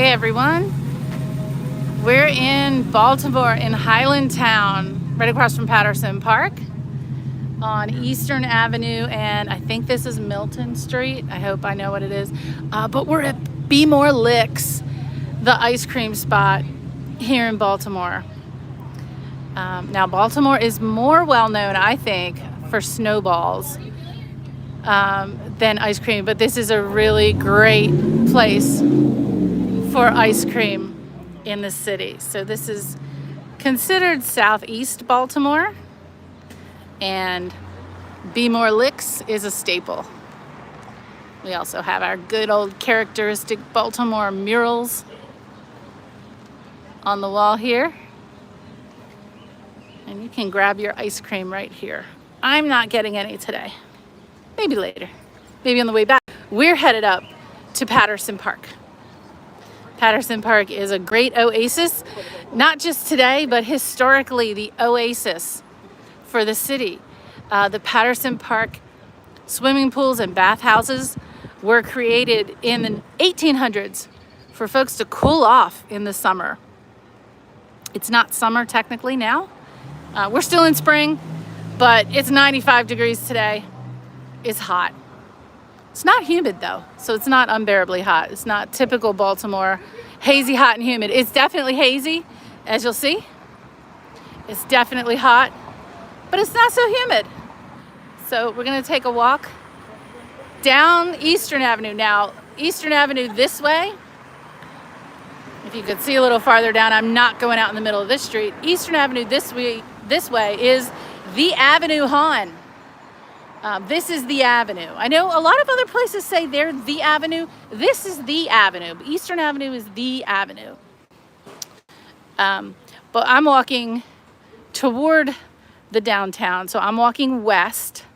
Hey everyone, we're in Baltimore in Highlandtown, right across from Patterson Park on Eastern Avenue, and I think this is Milton Street. I hope I know what it is, but we're at Be More Licks, the ice cream spot here in Baltimore. Now Baltimore is more well known, I think, for snowballs than ice cream, but this is a really great place for ice cream in the city. So this is considered Southeast Baltimore, and Be More Licks is a staple. We also have our good old characteristic Baltimore murals on the wall here, and you can grab your ice cream right here. I'm not getting any today. Maybe later, maybe on the way back. We're headed up to Patterson Park. Patterson Park is a great oasis, not just today, but historically the oasis for the city. The Patterson Park swimming pools and bathhouses were created in the 1800s for folks to cool off in the summer. It's not summer technically now. We're still in spring, but it's 95 degrees today. It's hot. It's not humid though, so it's not unbearably hot. It's not typical Baltimore, hazy, hot, and humid. It's definitely hazy, as you'll see. It's definitely hot, but it's not so humid. So we're gonna take a walk down Eastern Avenue. Now, Eastern Avenue this way, if you could see a little farther down, I'm not going out in the middle of this street. Eastern Avenue this way is the Avenue Hahn. This is the avenue. I know a lot of other places say they're the avenue. This is the avenue. Eastern Avenue is the avenue. But I'm walking toward the downtown, so I'm walking west.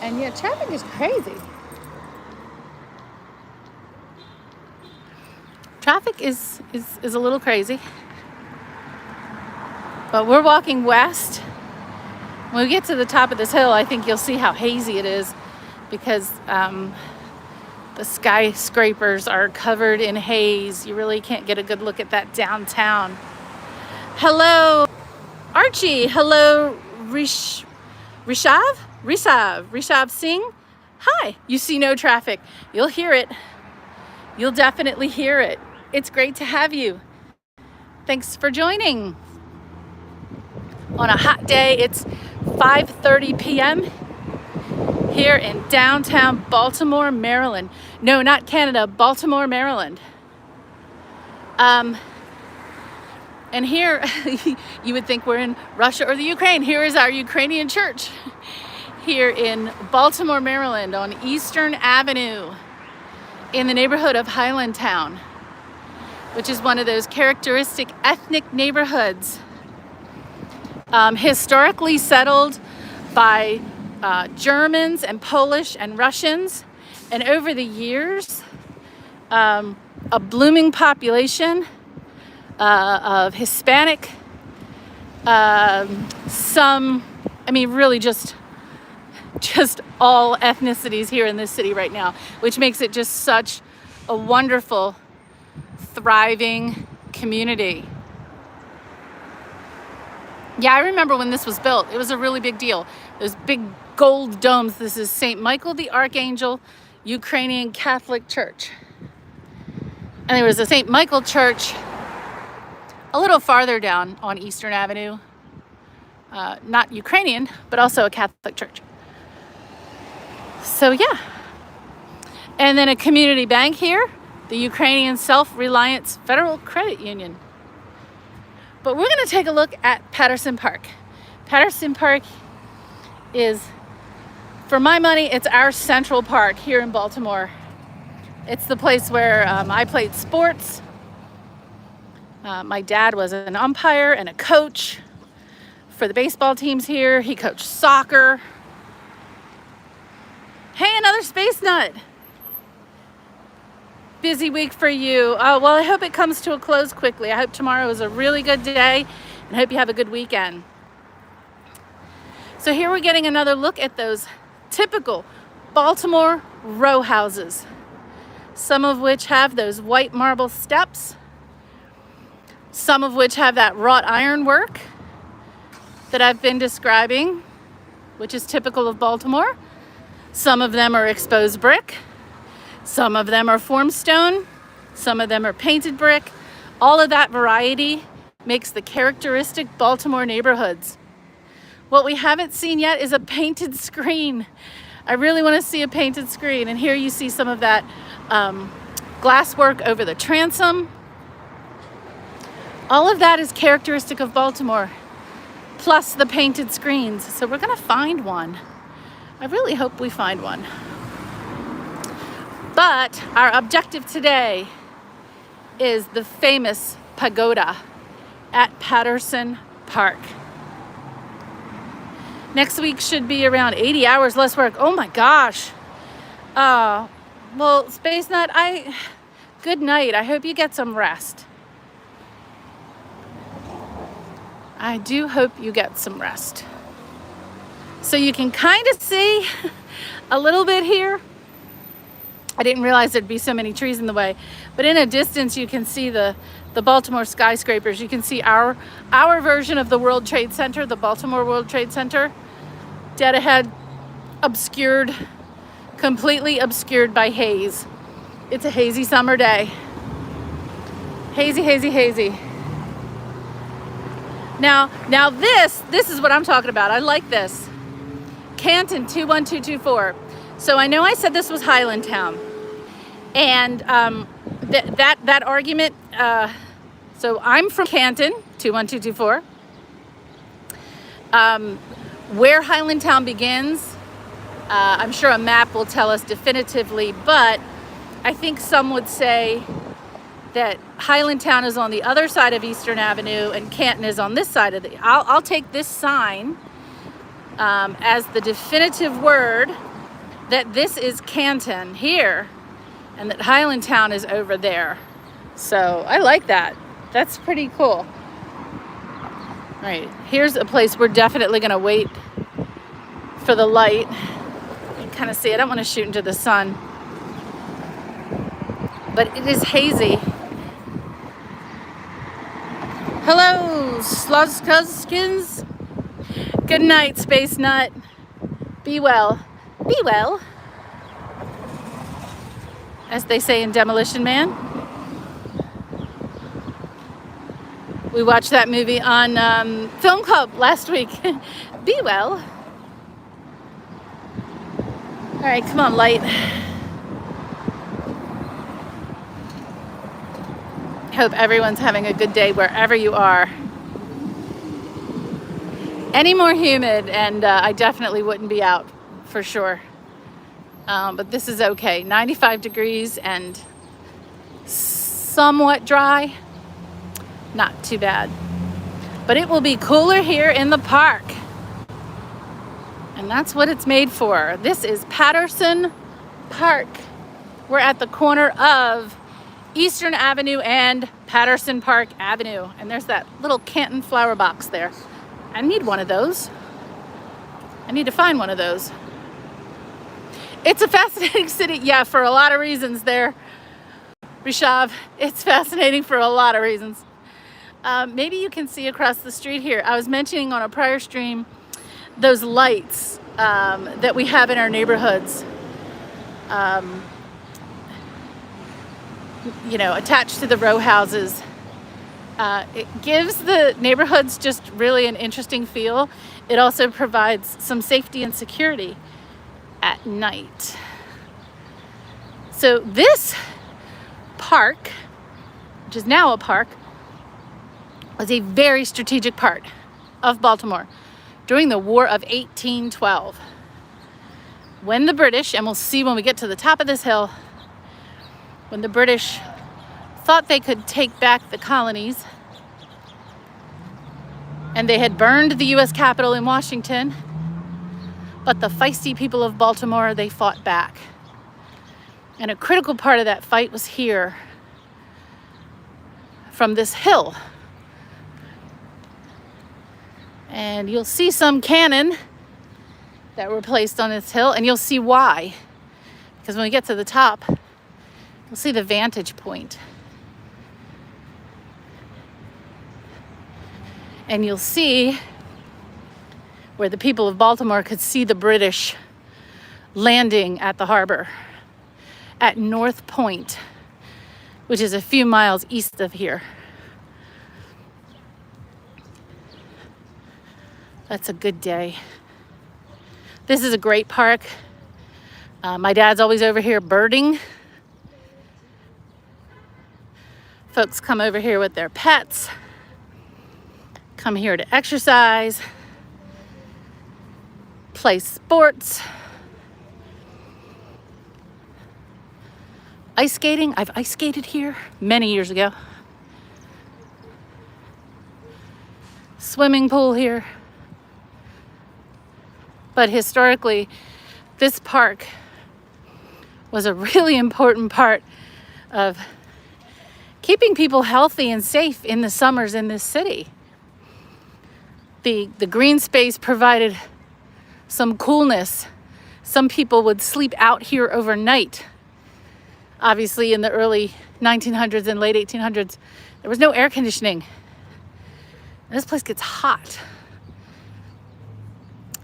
And yeah, traffic is crazy. Traffic is a little crazy. But we're walking west. When we get to the top of this hill, I think you'll see how hazy it is because the skyscrapers are covered in haze. You really can't get a good look at that downtown. Hello, Archie. Hello, Rishav Singh. Hi. You see no traffic. You'll hear it. You'll definitely hear it. It's great to have you. Thanks for joining. On a hot day, it's 5:30 p.m. here in downtown Baltimore, Maryland. No, not Canada, Baltimore, Maryland. And here, you would think we're in Russia or the Ukraine. Here is our Ukrainian church here in Baltimore, Maryland on Eastern Avenue in the neighborhood of Highlandtown, which is one of those characteristic ethnic neighborhoods historically settled by Germans and Polish and Russians, and over the years a blooming population of Hispanic, really just all ethnicities here in this city right now, which makes it just such a wonderful, thriving community. Yeah, I remember when this was built. It was a really big deal. Those big gold domes. This is St. Michael the Archangel Ukrainian Catholic Church. And there was a St. Michael Church a little farther down on Eastern Avenue. Not Ukrainian, but also a Catholic church. So yeah. And then a community bank here, the Ukrainian Self-Reliance Federal Credit Union. But we're going to take a look at Patterson Park. Patterson Park is, for my money, it's our central park here in Baltimore. It's the place where I played sports. My dad was an umpire and a coach for the baseball teams here. He coached soccer. Hey, another space nut. Busy week for you. Well, I hope it comes to a close quickly. I hope tomorrow is a really good day, and I hope you have a good weekend. So here we're getting another look at those typical Baltimore row houses, some of which have those white marble steps, some of which have that wrought iron work that I've been describing, which is typical of Baltimore. Some of them are exposed brick, some of them are formed stone, some of them are painted brick. All of that variety makes the characteristic Baltimore neighborhoods. What we haven't seen yet is a painted screen. I really want to see a painted screen. And here you see some of that glasswork over the transom. All of that is characteristic of Baltimore, plus the painted screens. So we're going to find one. I really hope we find one. But our objective today is the famous pagoda at Patterson Park. Next week should be around 80 hours less work. Oh my gosh. Well, Space Nut, good night. I hope you get some rest. I do hope you get some rest. So you can kind of see a little bit here. I didn't realize there'd be so many trees in the way, but in a distance you can see the Baltimore skyscrapers. You can see our version of the World Trade Center, the Baltimore World Trade Center, dead ahead, obscured, completely obscured by haze. It's a hazy summer day. Hazy, hazy, hazy. Now this is what I'm talking about. I like this. Canton 21224. So I know I said this was Highlandtown. And that argument, so I'm from Canton, 21224. Where Highlandtown begins, I'm sure a map will tell us definitively, but I think some would say that Highlandtown is on the other side of Eastern Avenue and Canton is on this side of the... I'll take this sign as the definitive word that this is Canton here and that Highlandtown is over there. So I like that. That's pretty cool. All right, here's a place we're definitely gonna wait for the light. You can kind of see, I don't want to shoot into the sun, but it is hazy. Hello, Sluskins. Good night, Space Nut. Be well. Be well. As they say in Demolition Man. We watched that movie on Film Club last week. Be well. All right, come on, light. Hope everyone's having a good day wherever you are. Any more humid and I definitely wouldn't be out for sure. But this is okay. 95 degrees and somewhat dry. Not too bad. But it will be cooler here in the park. And that's what it's made for. This is Patterson Park. We're at the corner of Eastern Avenue and Patterson Park Avenue. And there's that little Canton flower box there. I need one of those. I need to find one of those. It's a fascinating city. Yeah, for a lot of reasons there, Rishav. It's fascinating for a lot of reasons. Maybe you can see across the street here. I was mentioning on a prior stream those lights that we have in our neighborhoods. Attached to the row houses. It gives the neighborhoods just really an interesting feel. It also provides some safety and security at night. So this park, which is now a park, was a very strategic part of Baltimore during the War of 1812. When the British, and we'll see when we get to the top of this hill, when the British thought they could take back the colonies, and they had burned the U.S. Capitol in Washington, but the feisty people of Baltimore, they fought back. And a critical part of that fight was here, from this hill. And you'll see some cannon that were placed on this hill, and you'll see why. because when we get to the top, you'll see the vantage point. And you'll see where the people of Baltimore could see the British landing at the harbor at North Point, which is a few miles east of here. That's a good day. This is a great park. My dad's always over here birding. Folks come over here with their pets, come here to exercise, play sports. Ice skating. I've ice skated here many years ago. Swimming pool here. But historically, this park was a really important part of keeping people healthy and safe in the summers in this city. The green space provided some coolness. Some people would sleep out here overnight. Obviously, in the early 1900s and late 1800s, there was no air conditioning. And this place gets hot.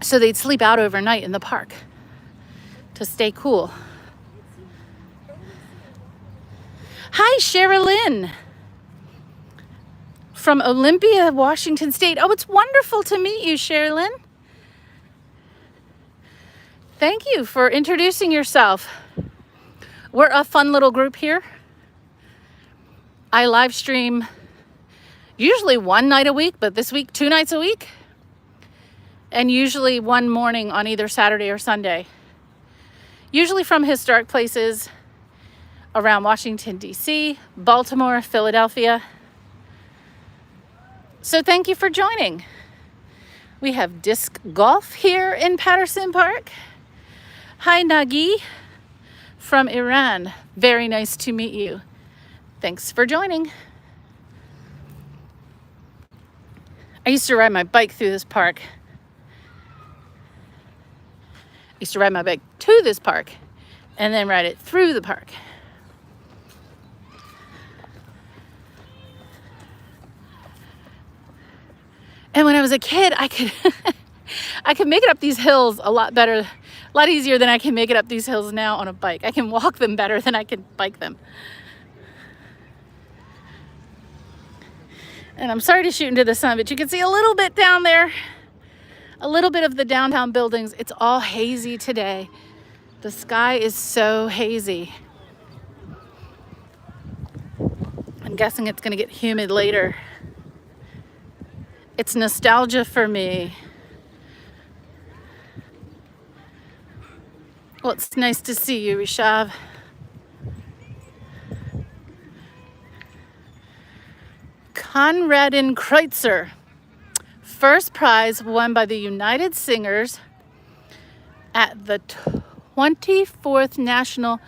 So they'd sleep out overnight in the park to stay cool. Hi, Sherilyn from Olympia, Washington State. Oh, it's wonderful to meet you, Sherilyn. Thank you for introducing yourself. We're a fun little group here. I live stream usually one night a week, but this week 2 nights a week. And usually one morning on either Saturday or Sunday. Usually from historic places around Washington, D.C., Baltimore, Philadelphia. So thank you for joining. We have disc golf here in Patterson Park. Hi, Nagi from Iran. Very nice to meet you. Thanks for joining. I used to ride my bike through this park. I used to ride my bike to this park and then ride it through the park. And when I was a kid, I could make it up these hills a lot better, a lot easier than I can make it up these hills now on a bike. I can walk them better than I can bike them. And I'm sorry to shoot into the sun, but you can see a little bit down there, a little bit of the downtown buildings. It's all hazy today. The sky is so hazy. I'm guessing it's gonna get humid later. It's nostalgia for me. Well, it's nice to see you, Rishav. Konradin Kreutzer. First prize won by the United Singers at the 24th National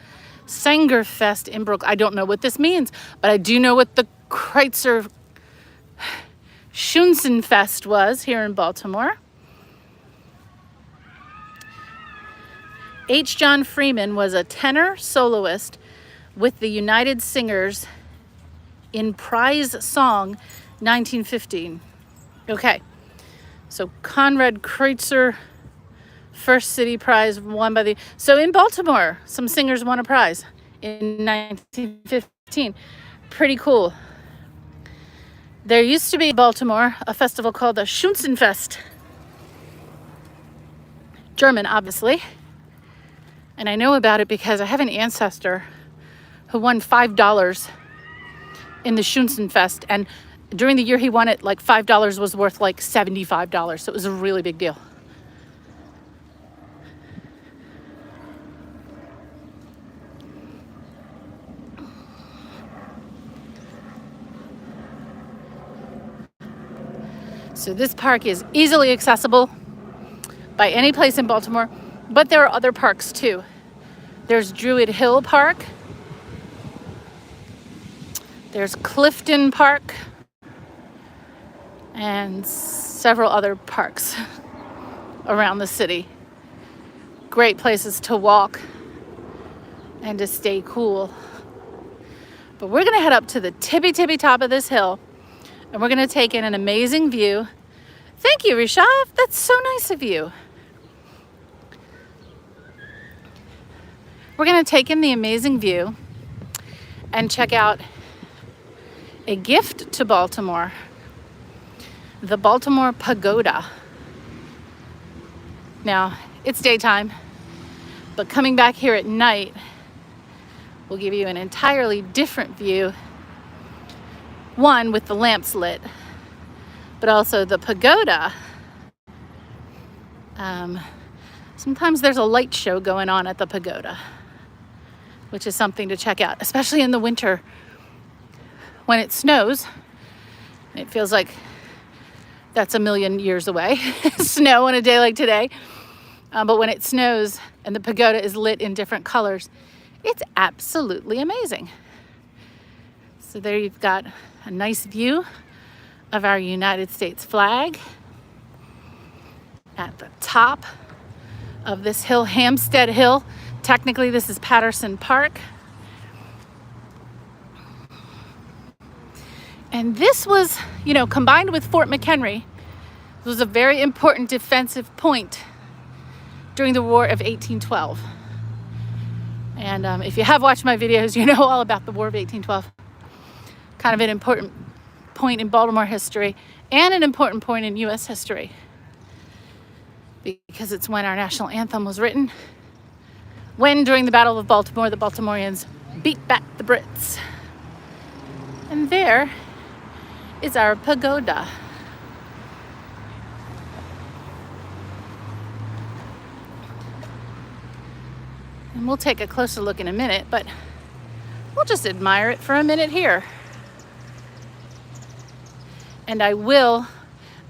Sängerfest in Brooklyn. I don't know what this means, but I do know what the Kreutzer Schunzenfest was here in Baltimore. H. John Freeman was a tenor soloist with the United Singers in Prize Song 1915. Okay, so Konrad Kreutzer, first city prize won by the... So in Baltimore, some singers won a prize in 1915. Pretty cool. There used to be in Baltimore a festival called the Schunzenfest. German, obviously. And I know about it because I have an ancestor who won $5 in the Schunzenfest. And during the year he won it, like $5 was worth like $75. So it was a really big deal. So this park is easily accessible by any place in Baltimore, but there are other parks too. There's Druid Hill Park. There's Clifton Park and several other parks around the city. Great places to walk and to stay cool. But we're gonna head up to the tippy top of this hill, and we're gonna take in an amazing view. Thank you, Rishav. That's so nice of you. We're gonna take in the amazing view and check out a gift to Baltimore, the Baltimore Pagoda. Now, it's daytime, but coming back here at night will give you an entirely different view. One, with the lamps lit, but also the pagoda. Sometimes there's a light show going on at the pagoda, which is something to check out, especially in the winter when it snows. It feels like that's a million years away, snow on a day like today. But when it snows and the pagoda is lit in different colors, it's absolutely amazing. So there you've got a nice view of our United States flag at the top of this hill, Hampstead Hill. Technically, this is Patterson Park. And this was, combined with Fort McHenry, was a very important defensive point during the War of 1812. And if you have watched my videos, you know all about the War of 1812. Kind of an important point in Baltimore history and an important point in U.S. history, because it's when our national anthem was written, when during the Battle of Baltimore, the Baltimoreans beat back the Brits. And there is our pagoda. And we'll take a closer look in a minute, but we'll just admire it for a minute here. And I'm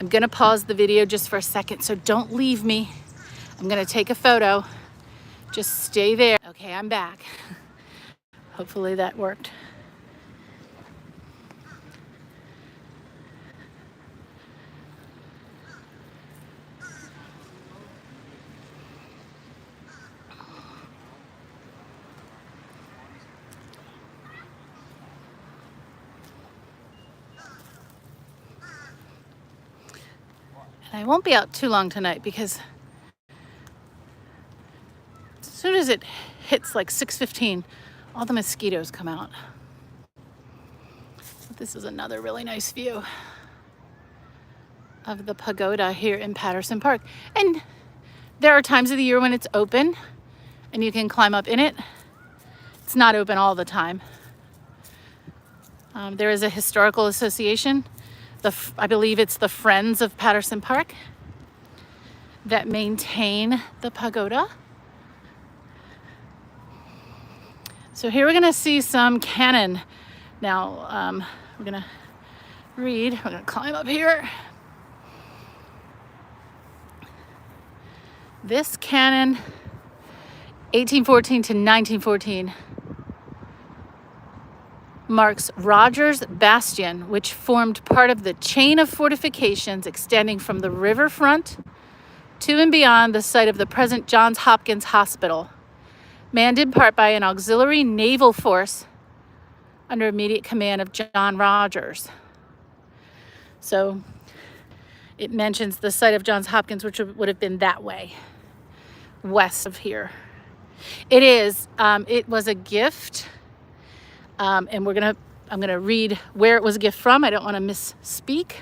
gonna pause the video just for a second, so don't leave me. I'm gonna take a photo. Just stay there. Okay, I'm back. Hopefully that worked. And I won't be out too long tonight, because as soon as it hits like 6:15, all the mosquitoes come out. But this is another really nice view of the pagoda here in Patterson Park. And there are times of the year when it's open and you can climb up in it. It's not open all the time. There is a historical association. I believe it's the Friends of Patterson Park that maintain the pagoda. So here we're gonna see some cannon. Now, we're gonna climb up here. This cannon, 1814 to 1914, marks Rogers Bastion, which formed part of the chain of fortifications extending from the riverfront to and beyond the site of the present Johns Hopkins Hospital, manned in part by an auxiliary naval force under immediate command of John Rogers. So it mentions the site of Johns Hopkins, which would have been that way, west of here. It was a gift. And I'm going to read where it was a gift from. I don't want to misspeak.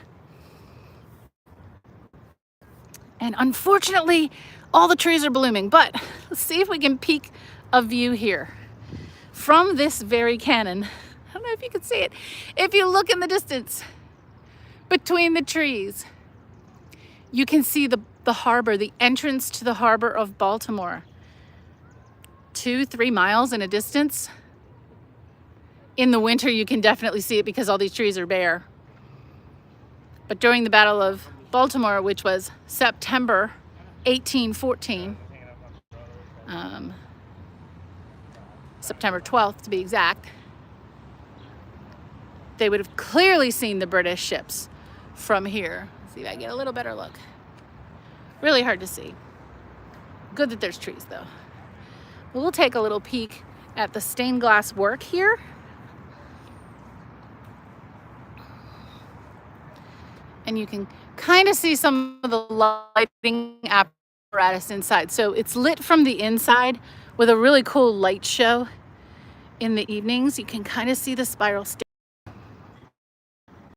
And unfortunately, all the trees are blooming, but let's see if we can peek a view here from this very cannon. I don't know if you can see it. If you look in the distance between the trees, you can see the harbor, the entrance to the harbor of Baltimore. 2-3 miles in a distance. In the winter, you can definitely see it because all these trees are bare. But during the Battle of Baltimore, which was September 1814, September 12th to be exact, they would have clearly seen the British ships from here. Let's see if I can get a little better look. Really hard to see. Good that there's trees though. We'll take a little peek at the stained glass work here. And you can kind of see some of the lighting apparatus inside. So it's lit from the inside with a really cool light show in the evenings. You can kind of see the spiral staircase.